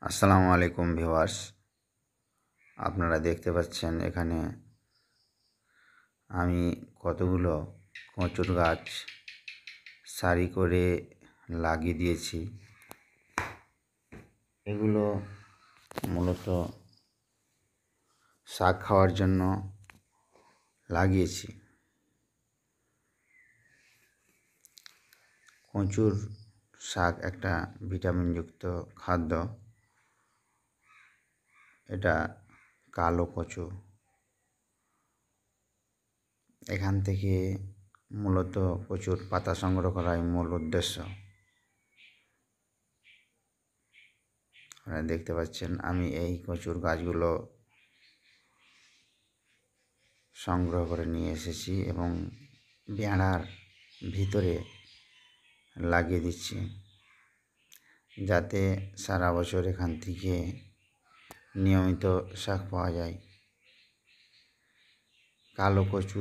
আসসালামু আলাইকুম ভিউয়ার্স, আপনারা দেখতে পাচ্ছেন এখানে আমি কতগুলো কচুর গাছ সারি করে লাগিয়ে দিয়েছি। এগুলো মূলত শাক খাওয়ার জন্য লাগিয়েছি। কচুর শাক একটা ভিটামিনযুক্ত খাদ্য। এটা কালো কচু। এখান থেকে মূলত প্রচুর পাতা সংগ্রহ করাই মূল উদ্দেশ্য। আপনারা দেখতে পাচ্ছেন আমি এই কচুর গাছগুলো সংগ্রহ করে নিয়ে এসেছি এবং বেড়ার ভিতরে লাগিয়ে দিচ্ছি, যাতে সারা বছর এখান থেকে নিয়মিত শাক পাওয়া যায়। কালো কচু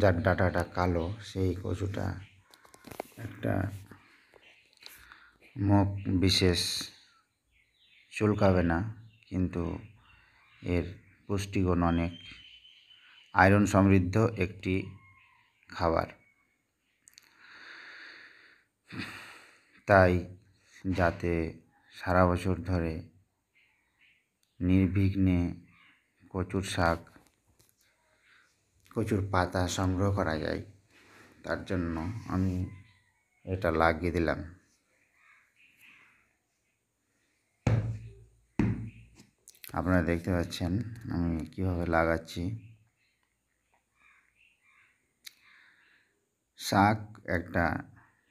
যার ডাঁটাটা কালো, সেই কচুটা একটা মুখ বিশেষ চুলকাবে না, কিন্তু এর পুষ্টিগুণ অনেক। আয়রন সমৃদ্ধ একটি খাবার। তাই যাতে সারা বছর ধরে নির্বিঘ্নে কচুর পাতা সংগ্রহ করা যায়, তার জন্য আমি এটা লাগিয়ে দিলাম। আপনারা দেখতে পাচ্ছেন আমি কিভাবে লাগাচ্ছি। শাক একটা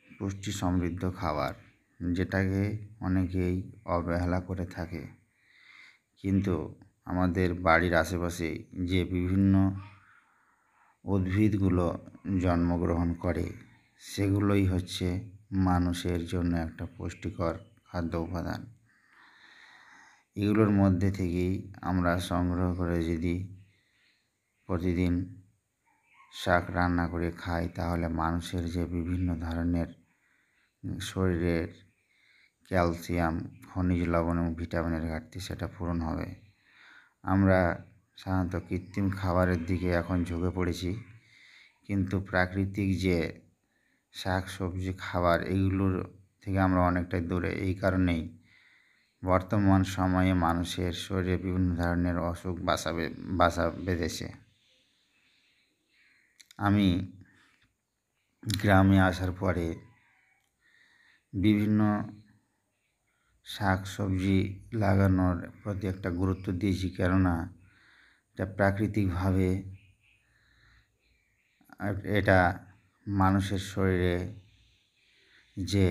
পুষ্টি সমৃদ্ধ খাবার, যেটাকে অনেকেই অবহেলা করে থাকে। কিন্তু আমাদের বাড়ির আশেপাশে যে বিভিন্ন উদ্ভিদগুলো জন্মগ্রহণ করে, সেগুলোই হচ্ছে মানুষের জন্য একটা পুষ্টিকর খাদ্য উপাদান। এগুলোর মধ্যে থেকেই আমরা সংগ্রহ করে যদি প্রতিদিন শাক রান্না করে খাই, তাহলে মানুষের যে বিভিন্ন ধরনের শরীরের ক্যালসিয়াম, খনিজ লবণ এবং ভিটামিনের ঘাটতি, সেটা পূরণ হবে। আমরা সাধারণত কৃত্রিম খাবারের দিকে এখন ঝুঁকে পড়েছি, কিন্তু প্রাকৃতিক যে শাক সবজি খাবার, এইগুলোর থেকে আমরা অনেকটাই দূরে। এই কারণেই বর্তমান সময়ে মানুষের শরীরে বিভিন্ন ধরনের অসুখ বাসা বেঁধেছে। আমি গ্রামে আসার পরে বিভিন্ন শাক সবজি লাগানোর প্রতি একটা গুরুত্ব দিয়েছি, কেননা এটা প্রাকৃতিকভাবে এটা মানুষের শরীরে যে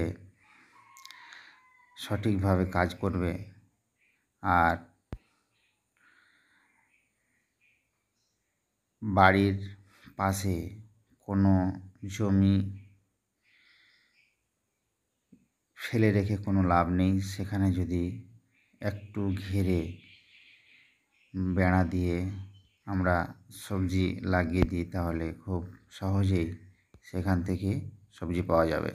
সঠিকভাবে কাজ করবে। আর বাড়ির পাশে কোনো জমি ফেলে রেখে কোনো লাভ নেই। সেখানে যদি একটু ঘিরে বেড়া দিয়ে আমরা সবজি লাগিয়ে দিই, তাহলে খুব সহজেই সেখান থেকে সবজি পাওয়া যাবে।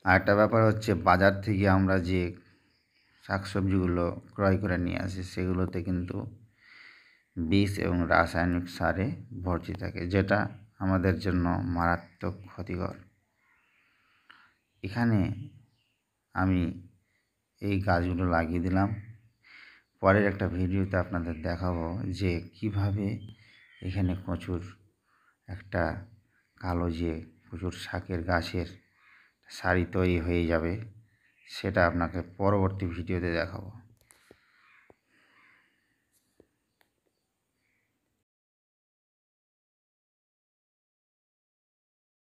আর একটা ব্যাপার হচ্ছে, বাজার থেকে আমরা যে শাক সবজিগুলো ক্রয় করে নিয়ে আসি, সেগুলোতে কিন্তু বিষ এবং রাসায়নিক সারে ভর্তি থাকে, যেটা আমাদের জন্য মারাত্মক ক্ষতিকর। এখানে আমি এই গাছগুলো লাগিয়ে দিলাম। পরের একটা ভিডিওতে আপনাদের দেখাবো যে কিভাবে এখানে একটা কালো যে কচুর শাকের গাছের সারি তৈরি হয়ে যাবে, সেটা আপনাকে পরবর্তী ভিডিওতে দেখাবো।